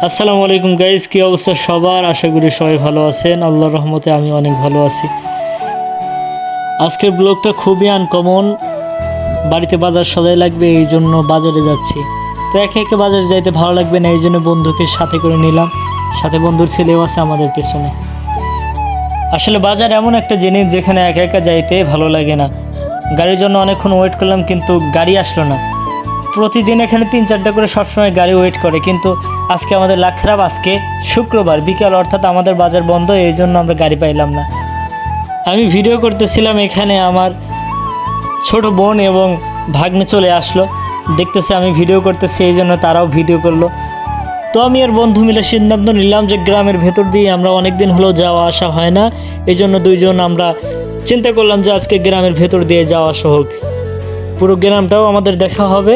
আসসালামু আলাইকুম গাইজ, কী অবস্থা সবার? আশা করি সবাই ভালো আছেন। আল্লাহর রহমতে আমি অনেক ভালো আছি। আজকের ব্লগটা খুবই আনকমন। বাড়িতে বাজার সদাই লাগবে, এই জন্য বাজারে যাচ্ছি। তো একে একে বাজারে যাইতে ভালো লাগবে না, এই জন্য বন্ধুকে সাথে করে নিলাম। সাথে বন্ধুর ছেলেও আছে আমাদের পেছনে। আসলে বাজার এমন একটা জিনিস যেখানে একা একা যাইতে ভালো লাগে না। গাড়ির জন্য অনেকক্ষণ ওয়েট করলাম, কিন্তু গাড়ি আসলো না। প্রতিদিন এখানে 3-4টা করে সবসময় গাড়ি ওয়েট করে, কিন্তু আজকে আমাদের লাখ খারাপ। আজকে শুক্রবার বিকাল, অর্থাৎ আমাদের বাজার বন্ধ, এই জন্য আমরা গাড়ি পাইলাম না। আমি ভিডিও করতেছিলাম, এখানে আমার ছোট বোন এবং ভাগ্নে চলে আসলো। দেখতেছে আমি ভিডিও করতেছি, এই জন্য তারাও ভিডিও করলো। তো আমি আর বন্ধু মিলে সিদ্ধান্ত নিলাম যে গ্রামের ভেতর দিয়ে আমরা অনেক দিন হলেও যাওয়া আসা হয় না, এই জন্য দুইজন আমরা চিন্তা করলাম যে আজকে গ্রামের ভেতর দিয়ে যাওয়া আসা হোক। পুরো গ্রামটাও আমাদের দেখা হবে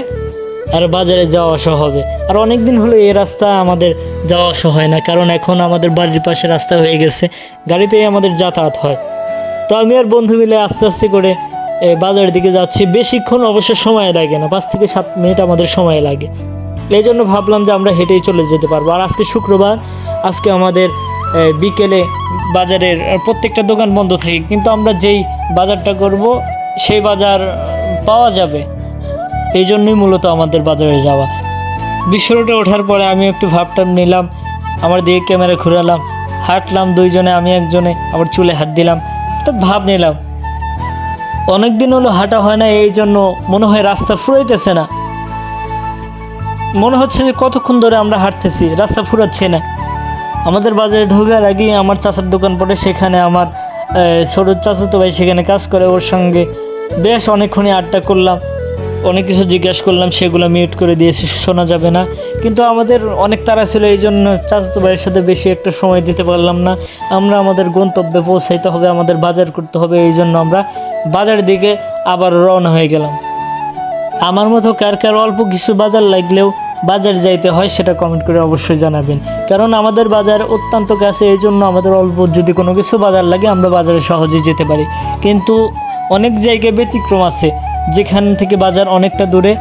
আর বাজারে যাওয়া আসা হবে। আর অনেক দিন হলো এই রাস্তা আমাদের যাওয়া আসা হয় না, কারণ এখন আমাদের বাড়ির পাশে রাস্তা হয়ে গেছে, গাড়িতেই আমাদের যাতায়াত হয়। তো আমি আর বন্ধু মিলে আস্তে আস্তে করে বাজারের দিকে যাচ্ছি। বেশিক্ষণ অবশ্য সময় লাগে না, 5 থেকে 7 মিনিট আমাদের সময় লাগে। এই জন্য ভাবলাম যে আমরা হেঁটেই চলে যেতে পারবো। আর আজকে শুক্রবার, আজকে আমাদের বিকেলে বাজারের প্রত্যেকটা দোকান বন্ধ থাকে, কিন্তু আমরা যেই বাজারটা করব সেই বাজার পাওয়া যাবে, এই জন্যই মূলত আমাদের বাজারে যাওয়া। বিশ্ব রোডে ওঠার পরে আমি একটু ভাবটা নিলাম, আমার দিকে ক্যামেরা ঘুরালাম, হাঁটলাম দুইজনে, আমি একজনে, আবার চুলে হাত দিলাম। তো ভাব নিলাম, অনেক দিন হলো হাঁটা হয় না, এই জন্য মনে হয় রাস্তা ফুরাইতেছে না। মনে হচ্ছে যে কতক্ষণ ধরে আমরা হাঁটতেছি, রাস্তা ফুরাচ্ছে না। আমাদের বাজারে ঢোকার আগেই আমার চাচার দোকান পড়ে, সেখানে আমার ছোট চাচাতো ভাই সেখানে কাজ করে, ওর সঙ্গে বেশ অনেকক্ষণই আড্ডা করলাম, অনেক কিছু জিজ্ঞাসা করলাম, সেগুলো মিউট করে দিয়েছি, শোনা যাবে না। কিন্তু আমাদের অনেক তাড়া ছিল, এই জন্য চাচাতো ভাইয়ের সাথে বেশি একটা সময় দিতে পারলাম না। আমরা আমাদের গন্তব্যে পৌঁছাইতে হবে, আমাদের বাজার করতে হবে, এই জন্য আমরা বাজারের দিকে আবার রওনা হয়ে গেলাম। আমার মতো কার কার অল্প কিছু বাজার লাগলেও বাজার যাইতে হয়, সেটা কমেন্ট করে অবশ্যই জানাবেন। কারণ আমাদের বাজার অত্যন্ত কাছে, এই জন্য আমাদের অল্প যদি কোনো কিছু বাজার লাগে আমরা বাজারে সহজেই যেতে পারি। কিন্তু অনেক জায়গায় ব্যতিক্রম আছে, যেখান থেকে বাজার অনেকটা দূরে,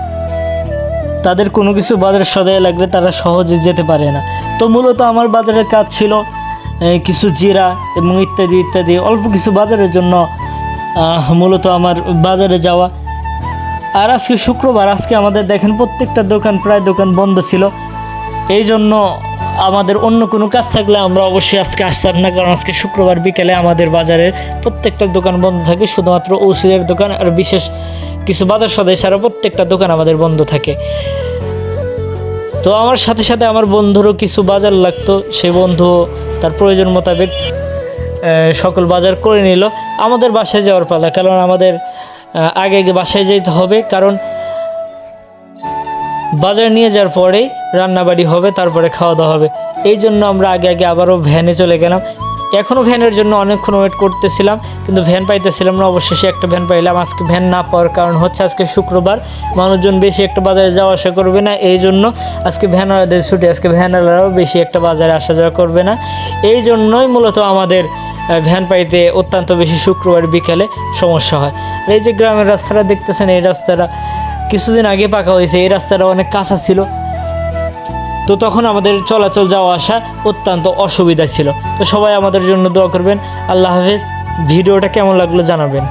তাদের কোনো কিছু বাজার সদাই লাগলে তারা সহজে যেতে পারে না। তো মূলত আমার বাজারের কাজ ছিল কিছু জিরা এবং ইত্যাদি ইত্যাদি অল্প কিছু বাজারের জন্য মূলত আমার বাজারে যাওয়া। আর আজকে শুক্রবার, আজকে আমাদের দেখেন প্রত্যেকটা দোকান, প্রায় দোকান বন্ধ ছিল, এই জন্য আমাদের অন্য কোনো কাজ থাকলে আমরা অবশ্যই আজকে আসতাম না, কারণ আজকে শুক্রবার বিকেলে আমাদের বাজারের প্রত্যেকটা দোকান বন্ধ থাকে, শুধুমাত্র ওষুধের দোকান আর বিশেষ কিছু বাজার সদাই ছাড়া প্রত্যেকটা দোকান আমাদের বন্ধ থাকে। তো আমার সাথে সাথে আমার বন্ধুরও কিছু বাজার লাগতো, সেই বন্ধু তার প্রয়োজন মোতাবেক সকল বাজার করে নিল। আমাদের বাসায় যাওয়ার পালা, কারণ আমাদের আগে আগে বাসায় যেতে হবে, কারণ বাজার নিয়ে যাওয়ার পরেই রান্নাবাড়ি হবে, তারপরে খাওয়া দাওয়া হবে। এই জন্য আমরা আগে আগে আবারও ভ্যানে চলে গেলাম। এখনও ভ্যানের জন্য অনেকক্ষণ ওয়েট করতেছিলাম, কিন্তু ভ্যান পাইতেছিলাম না। অবশেষে একটা ভ্যান পাইলাম। আজকে ভ্যান না পাওয়ার কারণ হচ্ছে আজকে শুক্রবার, মানুষজন বেশি একটা বাজারে যাওয়া আসা করবে না, এই জন্য আজকে ভ্যানওয়ালাদের ছুটি, আজকে ভ্যানওয়ালারাও বেশি একটা বাজারে আসা যাওয়া করবে না, এই জন্যই মূলত আমাদের ভ্যান পাইতে অত্যন্ত বেশি শুক্রবার বিকালে সমস্যা হয়। আর এই যে গ্রামের রাস্তাটা দেখতেছেন, এই রাস্তাটা কিছুদিন আগে পাকা হয়েছে, এই রাস্তাটা অনেক কাঁচা ছিল, তো তখন আমাদের চলাচল যাওয়া আসা অত্যন্ত অসুবিধা ছিল। তো সবাই আমাদের জন্য দোয়া করবেন। আল্লাহ হাফেজ। ভিডিওটা কেমন লাগলো জানাবেন।